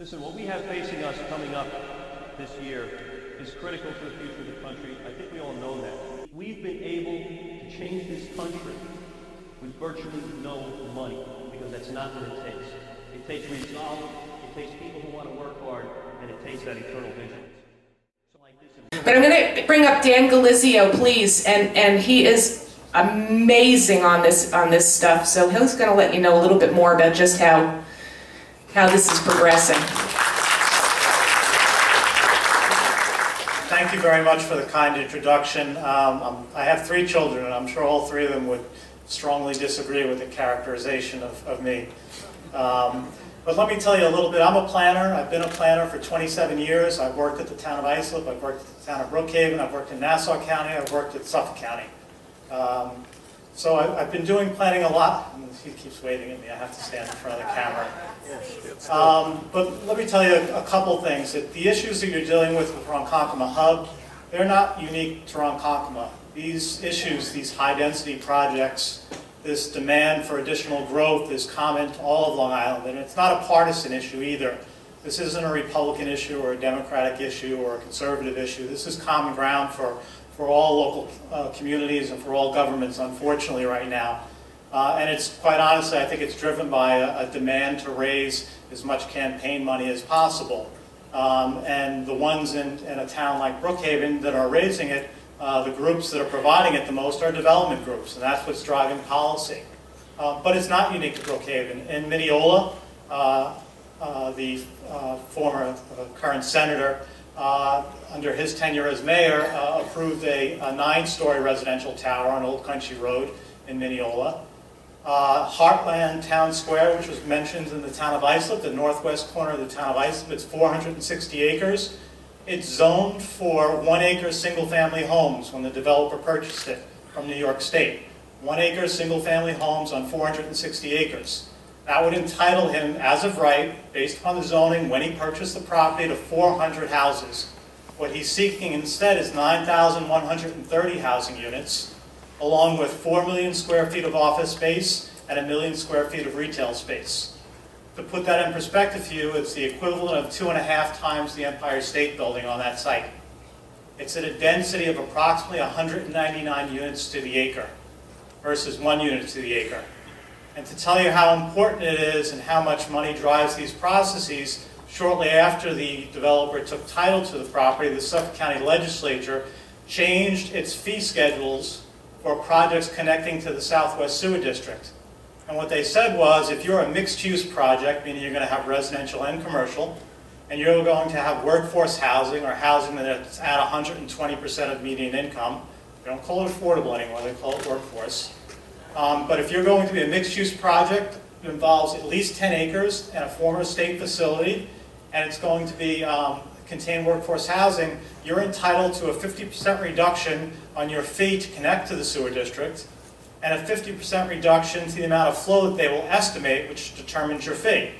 Listen, what we have facing us coming up this year is critical to the future of the country. I think we all know that. We've been able to change this country with virtually no money, because that's not what it takes. It takes resolve, it takes people who want to work hard, and it takes that eternal vigilance. But I'm going to bring up Dan Galizzio, please, and he is amazing on this stuff. So he's going to let you know a little bit more about just how this is progressing. Thank you very much for the kind introduction. I have 3 children, and I'm sure all 3 of them would strongly disagree with the characterization of me. But let me tell you a little bit. I'm a planner. I've been a planner for 27 years. I've worked at the town of Islip. I've worked at the town of Brookhaven. I've worked in Nassau County. I've worked at Suffolk County. So I've been doing planning a lot. He keeps waving at me. I have to stand in front of the camera. But let me tell you a couple things. That the issues that you're dealing with Ronkonkoma Hub, they're not unique to Ronkonkoma. These issues, these high-density projects, this demand for additional growth is common to all of Long Island, and it's not a partisan issue either. This isn't a Republican issue or a Democratic issue or a conservative issue. This is common ground for all local communities and for all governments, unfortunately, right now. And it's quite honestly, I think it's driven by a demand to raise as much campaign money as possible. And the ones in a town like Brookhaven that are raising it, the groups that are providing it the most are development groups, and that's what's driving policy. But it's not unique to Brookhaven. In Mineola, the former current senator, under his tenure as mayor, approved a 9-story residential tower on Old Country Road in Mineola. Heartland Town Square, which was mentioned in the town of Islip, the northwest corner of the town of Islip, it's 460 acres. It's zoned for 1-acre single-family homes when the developer purchased it from New York State. 1-acre single-family homes on 460 acres. That would entitle him, as of right, based upon the zoning, when he purchased the property, to 400 houses. What he's seeking instead is 9,130 housing units, along with 4 million square feet of office space and 1 million square feet of retail space. To put that in perspective for you, it's the equivalent of 2.5 times the Empire State Building on that site. It's at a density of approximately 199 units to the acre versus 1 unit to the acre. And to tell you how important it is and how much money drives these processes, shortly after the developer took title to the property, the Suffolk County Legislature changed its fee schedules for projects connecting to the Southwest Sewer District. And what they said was, if you're a mixed-use project, meaning you're going to have residential and commercial, and you're going to have workforce housing or housing that's at 120% of median income, they don't call it affordable anymore, they call it workforce. But if you're going to be a mixed-use project, it involves at least 10 acres and a former state facility, and it's going to be contain workforce housing, you're entitled to a 50% reduction on your fee to connect to the sewer district, and a 50% reduction to the amount of flow that they will estimate, which determines your fee.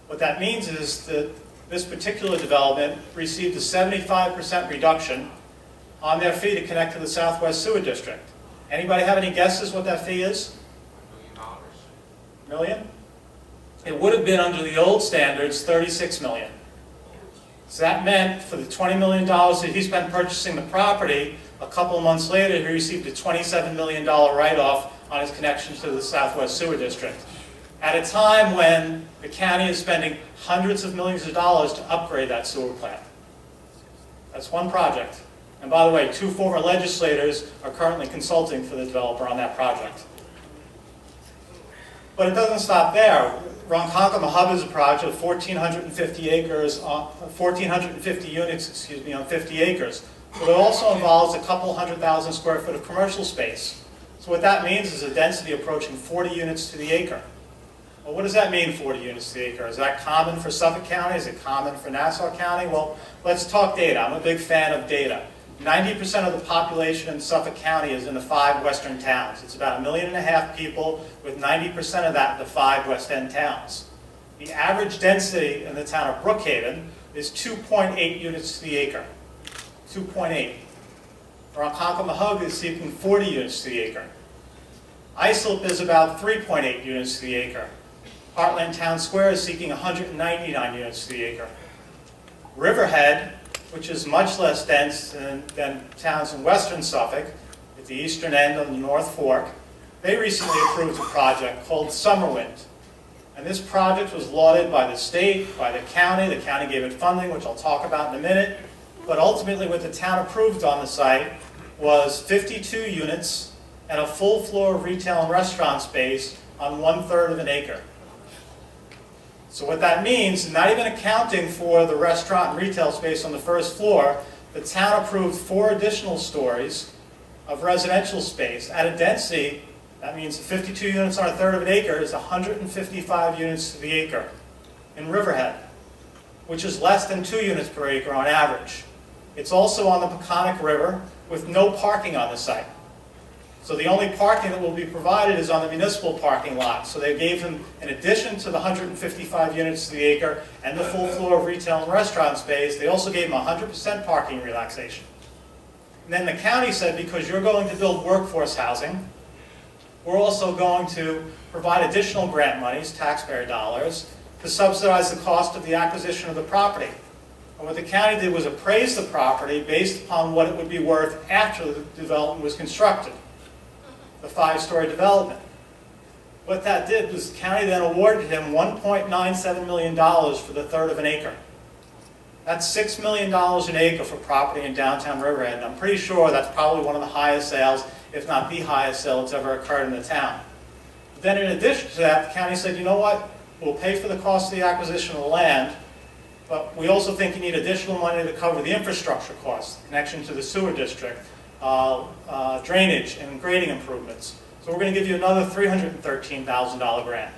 What that means is that this particular development received a 75% reduction on their fee to connect to the Southwest Sewer District. Anybody have any guesses what that fee is? $1 million. Million? It would have been, under the old standards, $36 million. So that meant for the $20 million that he spent purchasing the property, a couple of months later he received a $27 million write-off on his connection to the Southwest Sewer District. At a time when the county is spending hundreds of millions of dollars to upgrade that sewer plant. That's one project. And by the way, 2 former legislators are currently consulting for the developer on that project. But it doesn't stop there. Ronkonkoma Hub is a project of 1,450 acres, 1,450 units, on 50 acres. But it also involves a couple 100,000 square foot of commercial space. So what that means is a density approaching 40 units to the acre. Well, what does that mean, 40 units to the acre? Is that common for Suffolk County? Is it common for Nassau County? Well, let's talk data. I'm a big fan of data. 90% of the population in Suffolk County is in the 5 western towns. It's about 1.5 million people, with 90% of that in the 5 West End towns. The average density in the town of Brookhaven is 2.8 units to the acre. 2.8. Ronkonkoma Hub is seeking 40 units to the acre. Islip is about 3.8 units to the acre. Heartland Town Square is seeking 199 units to the acre. Riverhead, which is much less dense than towns in western Suffolk, at the eastern end of the North Fork, they recently approved a project called Summerwind. And this project was lauded by the state, by the county. The county gave it funding, which I'll talk about in a minute. But ultimately what the town approved on the site was 52 units and a full floor of retail and restaurant space on 1/3 of an acre. So what that means, not even accounting for the restaurant and retail space on the first floor, the town approved 4 additional stories of residential space at a density, that means 52 units on 1/3 of an acre is 155 units to the acre in Riverhead, which is less than 2 units per acre on average. It's also on the Peconic River with no parking on the site. So the only parking that will be provided is on the municipal parking lot. So they gave him, in addition to the 155 units to the acre and the full floor of retail and restaurant space, they also gave him 100% parking relaxation. And then the county said, because you're going to build workforce housing, we're also going to provide additional grant monies, taxpayer dollars, to subsidize the cost of the acquisition of the property. And what the county did was appraise the property based upon what it would be worth after the development was constructed. The 5-story development. What that did was the county then awarded him $1.97 million for the 1/3 of an acre. That's $6 million an acre for property in downtown Riverhead, and I'm pretty sure that's probably one of the highest sales, if not the highest sale that's ever occurred in the town. Then in addition to that, the county said, you know what, we'll pay for the cost of the acquisition of the land, but we also think you need additional money to cover the infrastructure costs, connection to the sewer district, drainage and grading improvements. So we're going to give you another $313,000 grant.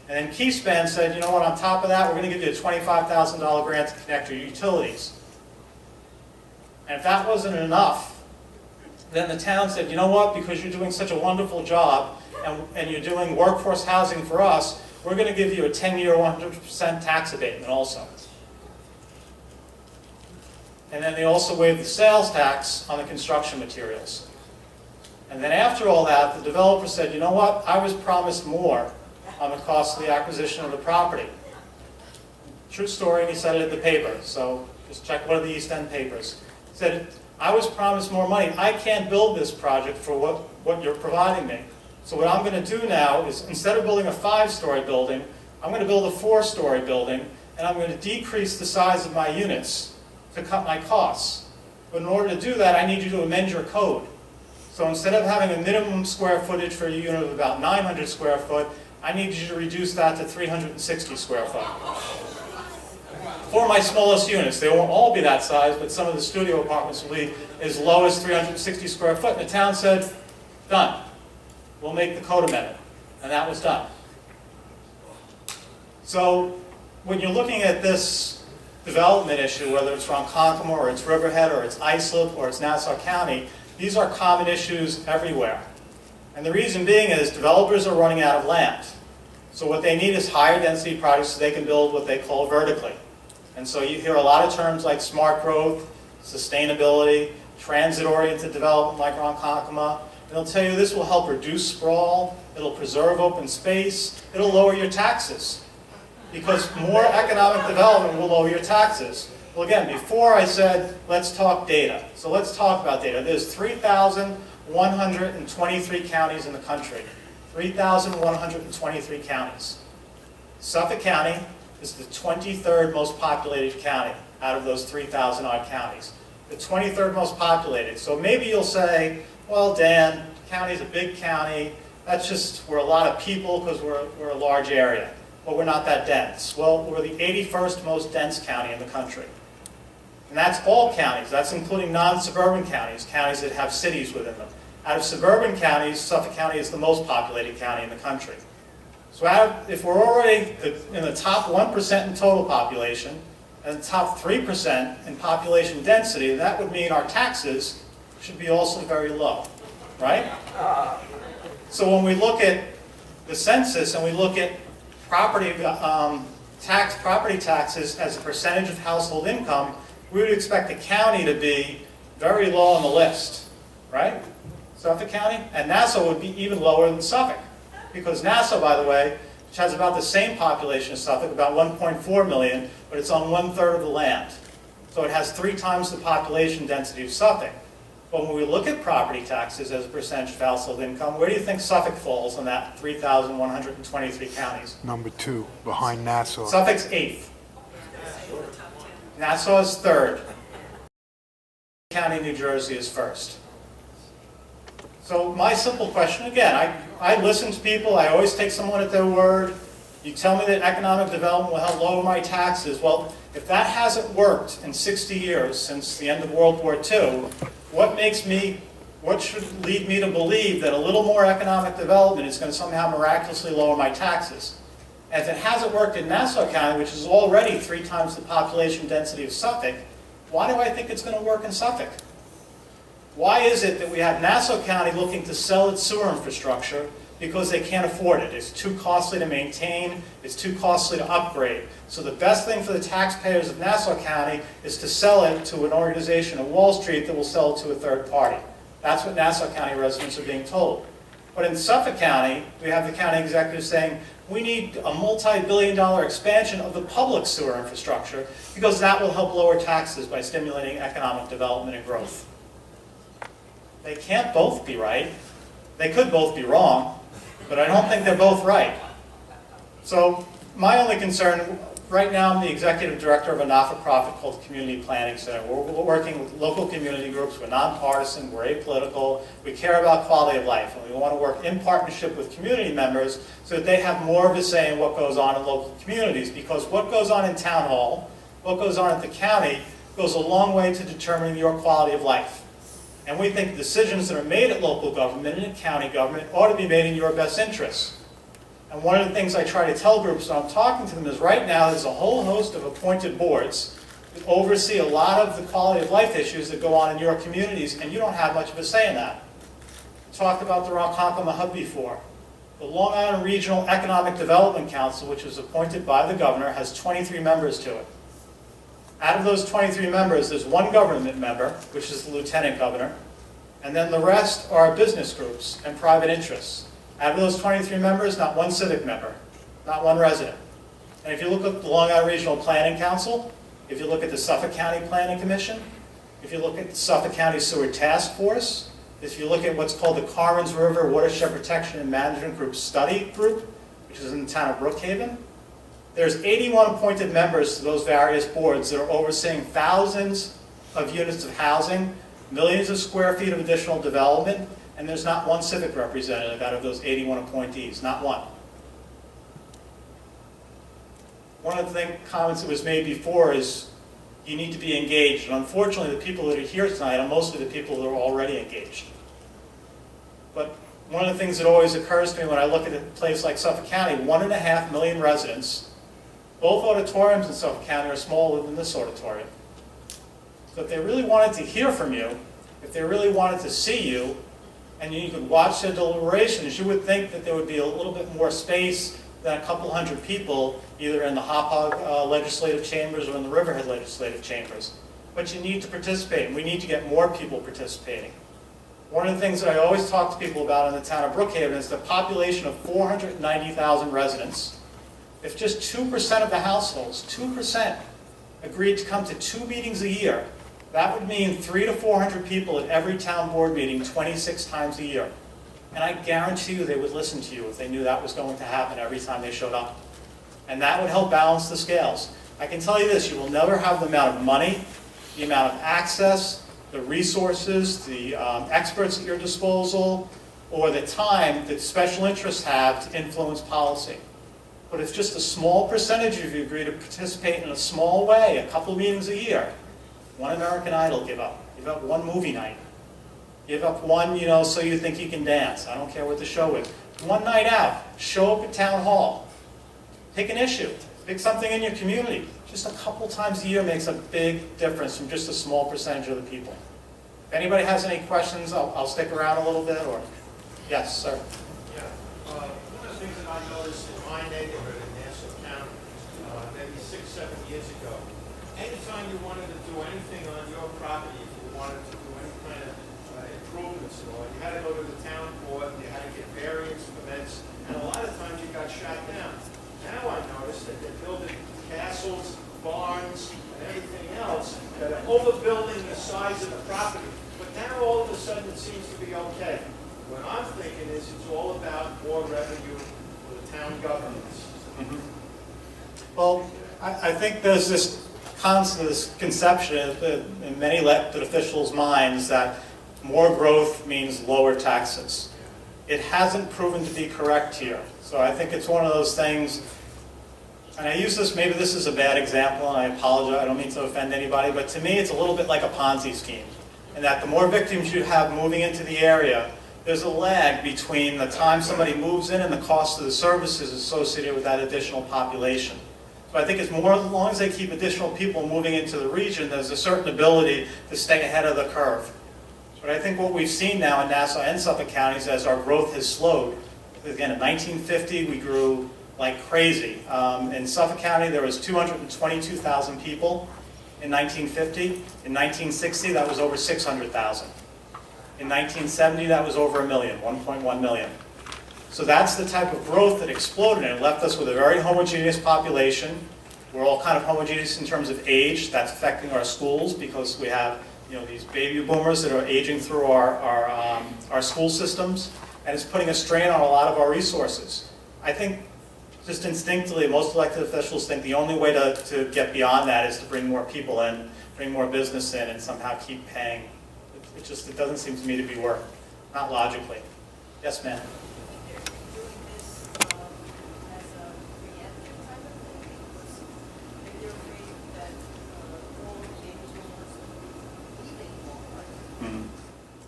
And then Keyspan said, you know what, on top of that, we're going to give you a $25,000 grant to connect your utilities. And if that wasn't enough, then the town said, you know what, because you're doing such a wonderful job and you're doing workforce housing for us, we're going to give you a 10-year 100% tax abatement also. And then they also waived the sales tax on the construction materials. And then after all that, the developer said, you know what, I was promised more on the cost of the acquisition of the property. True story, and he said it in the paper, so just check one of the East End papers. He said, I was promised more money. I can't build this project for what you're providing me. So what I'm going to do now is, instead of building a 5-story building, I'm going to build a 4-story building, and I'm going to decrease the size of my units to cut my costs. But in order to do that, I need you to amend your code. So instead of having a minimum square footage for a unit of about 900 square foot, I need you to reduce that to 360 square foot. For my smallest units, they won't all be that size, but some of the studio apartments will be as low as 360 square foot. And the town said, done. We'll make the code amendment. And that was done. So when you're looking at this development issue, whether it's Ronkonkoma or it's Riverhead or it's Islip or it's Nassau County, these are common issues everywhere. And the reason being is developers are running out of land. So what they need is higher density projects so they can build what they call vertically. And so you hear a lot of terms like smart growth, sustainability, transit-oriented development like Ronkonkoma. And they'll tell you this will help reduce sprawl, it'll preserve open space, it'll lower your taxes. Because more economic development will lower your taxes. Well, again, before I said, let's talk data. So let's talk about data. There's 3,123 counties in the country. 3,123 counties. Suffolk County is the 23rd most populated county out of those 3,000 odd counties. The 23rd most populated. So maybe you'll say, well, Dan, county's a big county. That's just, we're a lot of people because we're a large area. But we're not that dense. Well, we're the 81st most dense county in the country. And that's all counties. That's including non-suburban counties, counties that have cities within them. Out of suburban counties, Suffolk County is the most populated county in the country. So if we're already in the top 1% in total population, and the top 3% in population density, that would mean our taxes should be also very low, right? So when we look at the census and we look at property taxes as a percentage of household income, we would expect the county to be very low on the list, right? Suffolk County, and Nassau would be even lower than Suffolk. Because Nassau, by the way, which has about the same population as Suffolk, about 1.4 million, but it's on 1/3 of the land. So it has 3 times the population density of Suffolk. But when we look at property taxes as a percentage of household income, where do you think Suffolk falls on that 3,123 counties? Number 2, behind Nassau. Suffolk's 8th. Nassau is 3rd. County, New Jersey is 1st. So my simple question, again, I listen to people, I always take someone at their word. You tell me that economic development will help lower my taxes. Well, if that hasn't worked in 60 years since the end of World War II, what should lead me to believe that a little more economic development is going to somehow miraculously lower my taxes? And if it hasn't worked in Nassau County, which is already 3 times the population density of Suffolk, why do I think it's going to work in Suffolk? Why is it that we have Nassau County looking to sell its sewer infrastructure because they can't afford it? It's too costly to maintain, it's too costly to upgrade. So the best thing for the taxpayers of Nassau County is to sell it to an organization on Wall Street that will sell it to a third party. That's what Nassau County residents are being told. But in Suffolk County, we have the county executive saying, we need a multi-billion-dollar expansion of the public sewer infrastructure because that will help lower taxes by stimulating economic development and growth. They can't both be right. They could both be wrong, but I don't think they're both right. So my only concern, right now I'm the executive director of a not-for-profit called Community Planning Center. We're working with local community groups. We're nonpartisan, we're apolitical, we care about quality of life, and we want to work in partnership with community members so that they have more of a say in what goes on in local communities, because what goes on in town hall, what goes on at the county, goes a long way to determining your quality of life. And we think decisions that are made at local government and at county government ought to be made in your best interests. And one of the things I try to tell groups when I'm talking to them is right now there's a whole host of appointed boards that oversee a lot of the quality of life issues that go on in your communities, and you don't have much of a say in that. We talked about the Ronkonkoma Hub before. The Long Island Regional Economic Development Council, which was appointed by the governor, has 23 members to it. Out of those 23 members, there's 1 government member, which is the lieutenant governor, and then the rest are business groups and private interests. Out of those 23 members, not 1 civic member, not 1 resident. And if you look at the Long Island Regional Planning Council, if you look at the Suffolk County Planning Commission, if you look at the Suffolk County Sewer Task Force, if you look at what's called the Carmens River Watershed Protection and Management Group Study Group, which is in the town of Brookhaven, there's 81 appointed members to those various boards that are overseeing thousands of units of housing, millions of square feet of additional development, and there's not 1 civic representative out of those 81 appointees, not 1. One of the comments that was made before is you need to be engaged, and unfortunately the people that are here tonight are mostly the people that are already engaged. But one of the things that always occurs to me when I look at a place like Suffolk County, 1.5 million residents. Both auditoriums in Suffolk County are smaller than this auditorium. So if they really wanted to hear from you, if they really wanted to see you, and you could watch their deliberations, you would think that there would be a little bit more space than a couple hundred people, either in the Hauppauge legislative chambers or in the Riverhead legislative chambers. But you need to participate, and we need to get more people participating. One of the things that I always talk to people about in the town of Brookhaven is the population of 490,000 residents. If just 2% of the households, 2%, agreed to come to 2 meetings a year, that would mean 300 to 400 people at every town board meeting 26 times a year. And I guarantee you they would listen to you if they knew that was going to happen every time they showed up. And that would help balance the scales. I can tell you this, you will never have the amount of money, the amount of access, the resources, the experts at your disposal, or the time that special interests have to influence policy. But if just a small percentage of you agree to participate in a small way, a couple meetings a year, 1 American Idol give up 1 movie night, give up 1, so you think you can dance, I don't care what the show is, 1 night out, show up at town hall, pick an issue, pick something in your community. Just a couple times a year makes a big difference from just a small percentage of the people. If anybody has any questions, I'll stick around a little bit, or, yes, sir. Yeah, one of the things that I noticed in my neighborhood in Nassau County, maybe 6, 7 years ago, anytime you wanted to do anything on your property, if you wanted to do any kind of improvements and all. You had to go to the town court, you had to get variance permits, and a lot of times you got shot down. Now I notice that they're building castles, barns, and everything else that are overbuilding the size of the property. But now all of a sudden it seems to be okay. What I'm thinking is it's all about more revenue for the town governments. Well, I think there's this conception in many elected officials' minds that more growth means lower taxes. It hasn't proven to be correct here. So I think it's one of those things, and I use this, maybe this is a bad example, and I apologize, I don't mean to offend anybody, but to me it's a little bit like a Ponzi scheme. And that the more victims you have moving into the area, there's a lag between the time somebody moves in and the cost of the services associated with that additional population. So I think it's more, as long as they keep additional people moving into the region, there's a certain ability to stay ahead of the curve. But I think what we've seen now in Nassau and Suffolk counties as our growth has slowed. Again, in 1950, we grew like crazy. In Suffolk County, there was 222,000 people in 1950. In 1960, that was over 600,000. In 1970, that was over 1 million, 1.1 million. So that's the type of growth that exploded, and it left us with a very homogeneous population. We're all kind of homogeneous in terms of age. That's affecting our schools because we have, these baby boomers that are aging through our school systems, and it's putting a strain on a lot of our resources. I think just instinctively, most elected officials think the only way to get beyond that is to bring more people in, bring more business in, and somehow keep paying. It doesn't seem to me to be working, not logically. Yes, ma'am.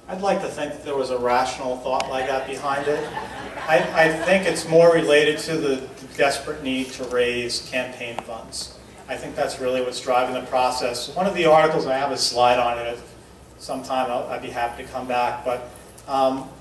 I'd like to think that there was a rational thought like that behind it. I think it's more related to the desperate need to raise campaign funds. I think that's really what's driving the process. One of the articles, I have a slide on it, sometime I'd be happy to come back, but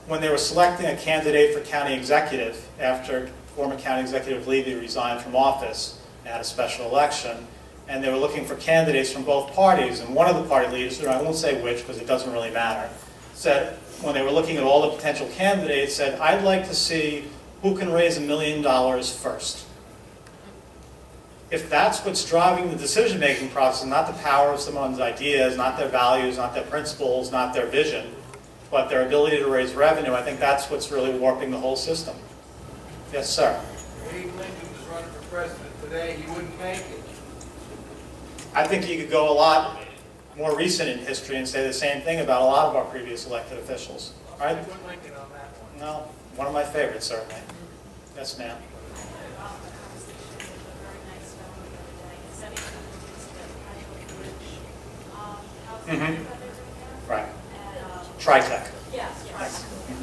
when they were selecting a candidate for county executive, after former county executive Levy resigned from office, they had a special election, and they were looking for candidates from both parties, and one of the party leaders, and I won't say which because it doesn't really matter, said, when they were looking at all the potential candidates, said, I'd like to see who can raise $1 million first. If that's what's driving the decision-making process, not the power of someone's ideas, not their values, not their principles, not their vision, but their ability to raise revenue, I think that's what's really warping the whole system. Yes, sir. Abe Lincoln was running for president today, he wouldn't make it. I think you could go a lot more recent in history and say the same thing about a lot of our previous elected officials. All right? I put Lincoln on that one. No, one of my favorites, certainly. Yes, ma'am. Right. Tritech. Yes. Yes. And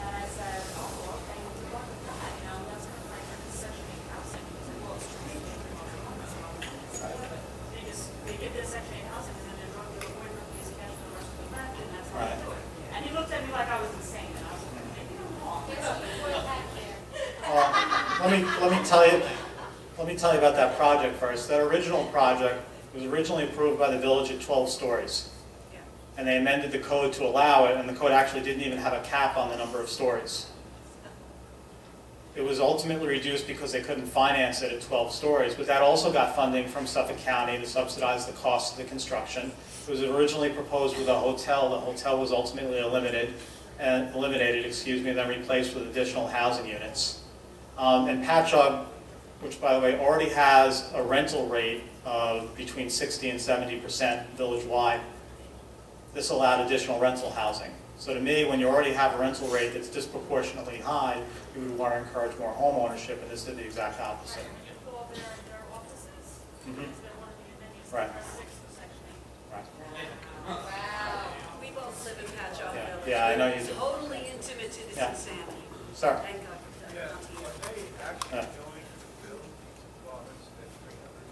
I said, oh, okay, what with that? That's kind of like a Section 8 housing. He said, well, it's they give this Section 8 housing, and then they drop the award from his cash for the rest of the rent, and that's how they do it. And he looked at me like I was insane, and I was like, maybe I'm wrong. Let me tell you about that project first. That original project was originally approved by the village at 12 stories. And they amended the code to allow it, and the code actually didn't even have a cap on the number of stories. It was ultimately reduced because they couldn't finance it at 12 stories, but that also got funding from Suffolk County to subsidize the cost of the construction. It was originally proposed with a hotel. The hotel was ultimately eliminated, and then replaced with additional housing units. And Patchogue, which by the way already has a rental rate of between 60 and 70% village-wide, this allowed additional rental housing. So to me, when you already have a rental rate that's disproportionately high, you would want to encourage more home ownership, and this did the exact opposite. When you go over their offices, Mhm. it's been one of the amenities Right. for 6 for Section 8. Right. Wow. We both live in Patchogue Yeah. Village. Yeah, I know you do. Totally intimate to this Yeah. insanity. Sir? Thank God for that. Yeah, Not to you. are they actually Yeah. going to build these apartments at 300,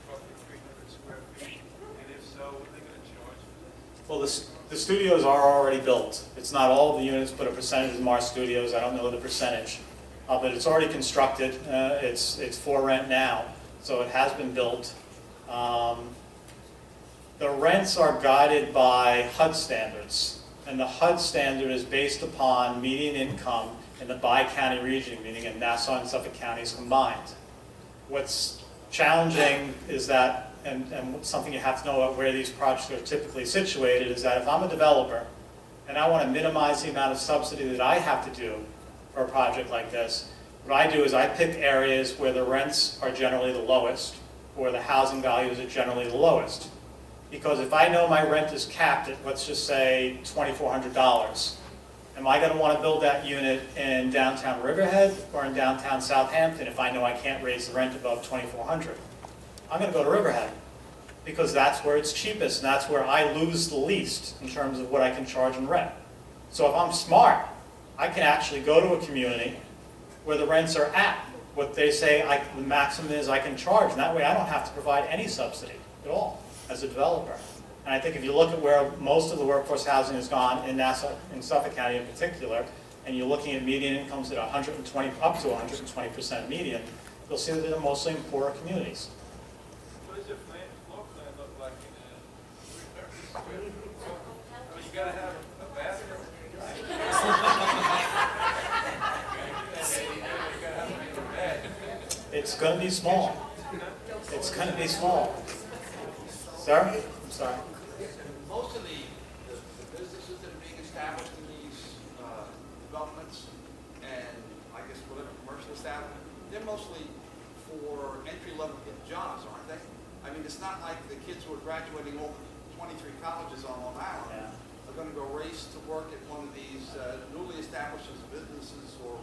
roughly 300 square feet? And if so, what are they going to charge for this? Well, the studios are already built. It's not all of the units, but a percentage of them are studios. I don't know the percentage. But it's already constructed. It's for rent now, so it has been built. The rents are guided by HUD standards. And the HUD standard is based upon median income in the bi-county region, meaning in Nassau and Suffolk counties combined. What's challenging is that, and something you have to know about where these projects are typically situated, is that if I'm a developer and I want to minimize the amount of subsidy that I have to do for a project like this, what I do is I pick areas where the rents are generally the lowest, or the housing values are generally the lowest. Because if I know my rent is capped at, let's just say, $2,400, am I going to want to build that unit in downtown Riverhead or in downtown Southampton if I know I can't raise the rent above $2,400? I'm going to go to Riverhead because that's where it's cheapest and that's where I lose the least in terms of what I can charge in rent. So if I'm smart, I can actually go to a community where the rents are at what they say the maximum is I can charge, and that way I don't have to provide any subsidy at all as a developer. And I think if you look at where most of the workforce housing has gone in Nassau, in Suffolk County in particular, and you're looking at median incomes at 120, up to 120% median, you'll see that they're mostly in poorer communities. What does your floor plan look like in I mean, you gotta have a bathroom. It's going to be small. It's going to be small. Sir? I'm sorry. Most of the businesses that are being established in these developments, and I guess whatever commercial establishment, they're mostly for entry-level jobs, aren't they? I mean, it's not like the kids who are graduating all 23 colleges on Long Island are going to go race to work at one of these newly established businesses or...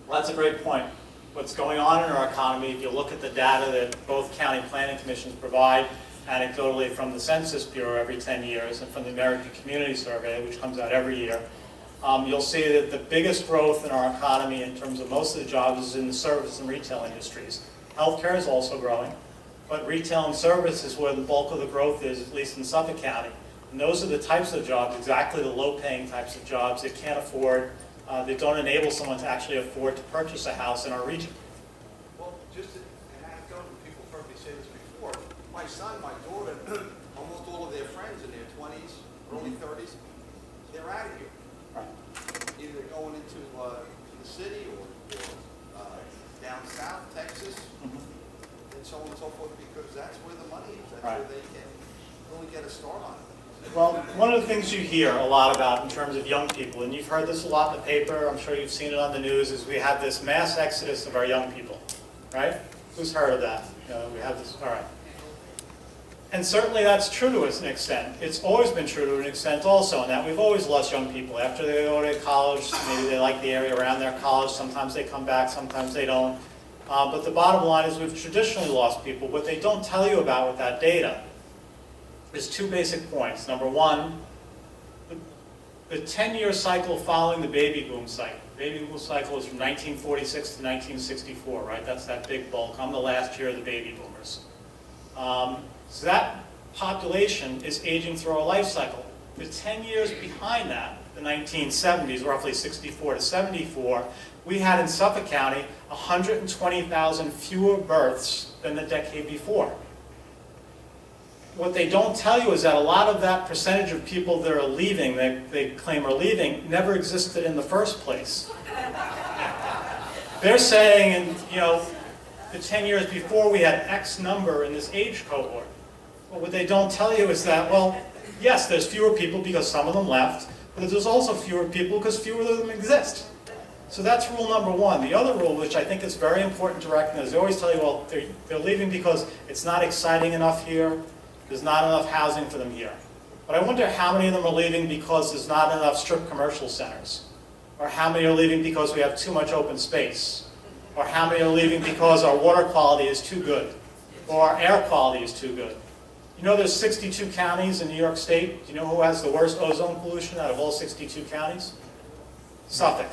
Well, that's a great point. What's going on in our economy, if you look at the data that both county planning commissions provide anecdotally from the Census Bureau every 10 years and from the American Community Survey, which comes out every year, you'll see that the biggest growth in our economy in terms of most of the jobs is in the service and retail industries. Healthcare is also growing, but retail and service is where the bulk of the growth is, at least in Suffolk County. And those are the types of jobs, exactly the low-paying types of jobs that can't afford that don't enable someone to actually afford to purchase a house in our region. Well, just an anecdote, and people have heard me say this before. My son, my daughter, almost all of their friends in their 20s, early 30s, they're out of here. Right. Either going into the city or down south, Texas, and so on and so forth, because that's where the money is. That's where they can really get a start on it. Well, one of the things you hear a lot about in terms of young people, and you've heard this a lot in the paper, I'm sure you've seen it on the news, is we have this mass exodus of our young people, right? Who's heard of that? We have this, all right. And certainly that's true to an extent. It's always been true to an extent also in that we've always lost young people. After they go to college, maybe they like the area around their college, sometimes they come back, sometimes they don't. But the bottom line is we've traditionally lost people. What they don't tell you about with that data is two basic points. Number one, the 10-year cycle following the baby boom cycle. The baby boom cycle is from 1946 to 1964, right? That's that big bulk. I'm the last year of the baby boomers. So that population is aging through our life cycle. The 10 years behind that, the 1970s, roughly 64 to 74, we had in Suffolk County 120,000 fewer births than the decade before. What they don't tell you is that a lot of that percentage of people that are leaving, they claim are leaving, never existed in the first place. They're saying, the 10 years before we had X number in this age cohort. But what they don't tell you is that, well, yes, there's fewer people because some of them left, but there's also fewer people because fewer of them exist. So that's rule number one. The other rule, which I think is very important to recognize, they always tell you, well, they're leaving because it's not exciting enough here, there's not enough housing for them here. But I wonder how many of them are leaving because there's not enough strip commercial centers, or how many are leaving because we have too much open space, or how many are leaving because our water quality is too good, or our air quality is too good. There's 62 counties in New York State. Do you know who has the worst ozone pollution out of all 62 counties? Suffolk.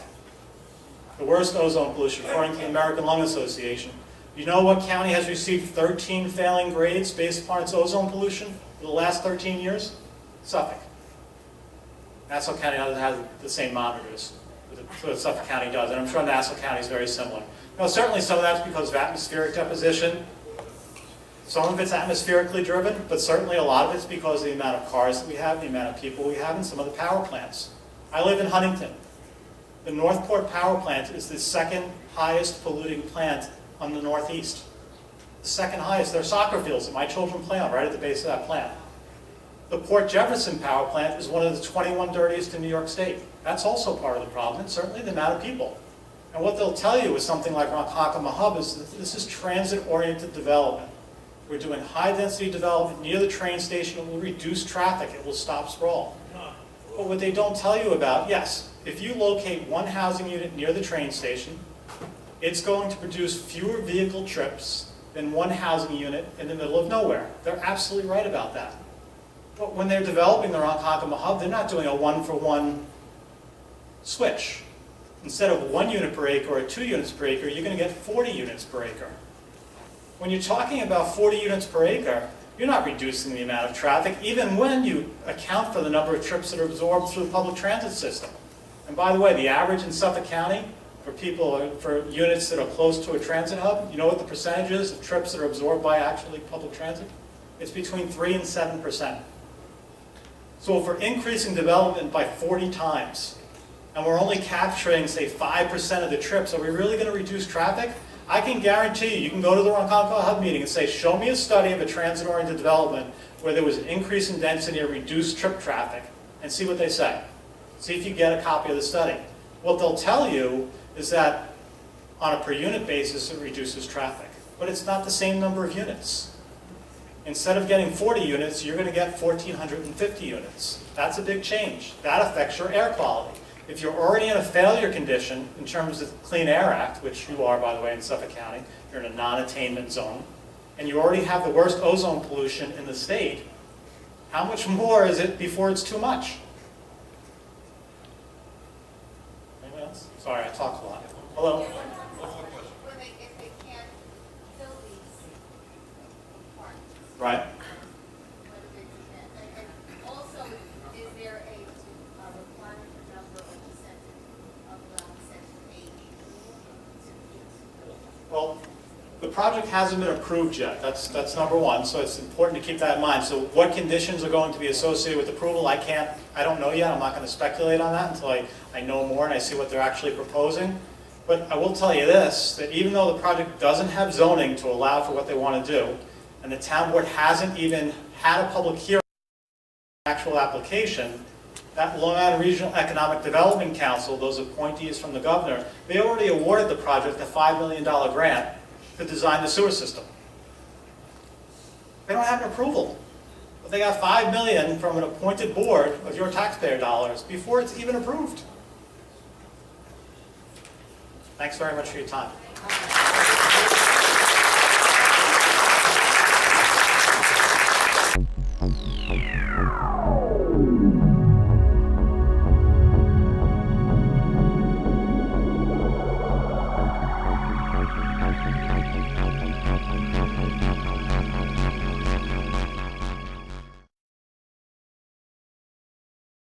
The worst ozone pollution, according to the American Lung Association. You know what county has received 13 failing grades based upon its ozone pollution for the last 13 years? Suffolk. Nassau County doesn't have the same monitors that Suffolk County does, and I'm sure Nassau County is very similar. Now, certainly some of that's because of atmospheric deposition. Some of it's atmospherically driven, but certainly a lot of it's because of the amount of cars that we have, the amount of people we have, and some of the power plants. I live in Huntington. The Northport Power Plant is the second highest polluting plant on the Northeast. The second highest. There are soccer fields that my children play on right at the base of that plant. The Port Jefferson Power Plant is one of the 21 dirtiest in New York State. That's also part of the problem, and certainly the amount of people. And what they'll tell you with something like Ronkonkoma Hub is that this is transit-oriented development. We're doing high-density development near the train station. It will reduce traffic. It will stop sprawl. But what they don't tell you about, yes, if you locate one housing unit near the train station, it's going to produce fewer vehicle trips than one housing unit in the middle of nowhere. They're absolutely right about that. But when they're developing the Ronkonkoma Hub, they're not doing a one-for-one switch. Instead of 1 unit per acre or 2 units per acre, you're going to get 40 units per acre. When you're talking about 40 units per acre, you're not reducing the amount of traffic, even when you account for the number of trips that are absorbed through the public transit system. And by the way, the average in Suffolk County for units that are close to a transit hub, you know what the percentage is of trips that are absorbed by actually public transit? It's between 3 and 7%. So if we're increasing development by 40 times, and we're only capturing, say, 5% of the trips, are we really going to reduce traffic? I can guarantee you can go to the Ronkonkoma Hub meeting and say, show me a study of a transit-oriented development where there was an increase in density or reduced trip traffic, and see what they say. See if you get a copy of the study. What they'll tell you is that on a per unit basis, it reduces traffic. But it's not the same number of units. Instead of getting 40 units, you're going to get 1,450 units. That's a big change. That affects your air quality. If you're already in a failure condition in terms of the Clean Air Act, which you are, by the way, in Suffolk County, you're in a non-attainment zone, and you already have the worst ozone pollution in the state, how much more is it before it's too much? Anyone else? Sorry, I talked a lot. Hello? If they can't fill these apartments, Right. whether they can, and also, is there a requirement for number or percentage of section 8? Well, the project hasn't been approved yet. That's number one, so it's important to keep that in mind. So what conditions are going to be associated with approval, I don't know yet. I'm not going to speculate on that until I know more and I see what they're actually proposing. But I will tell you this, that even though the project doesn't have zoning to allow for what they want to do, and the town board hasn't even had a public hearing on the actual application, that Long Island Regional Economic Development Council, those appointees from the governor, they already awarded the project a $5 million grant to design the sewer system. They don't have an approval, but they got $5 million from an appointed board of your taxpayer dollars before it's even approved. Thanks very much for your time.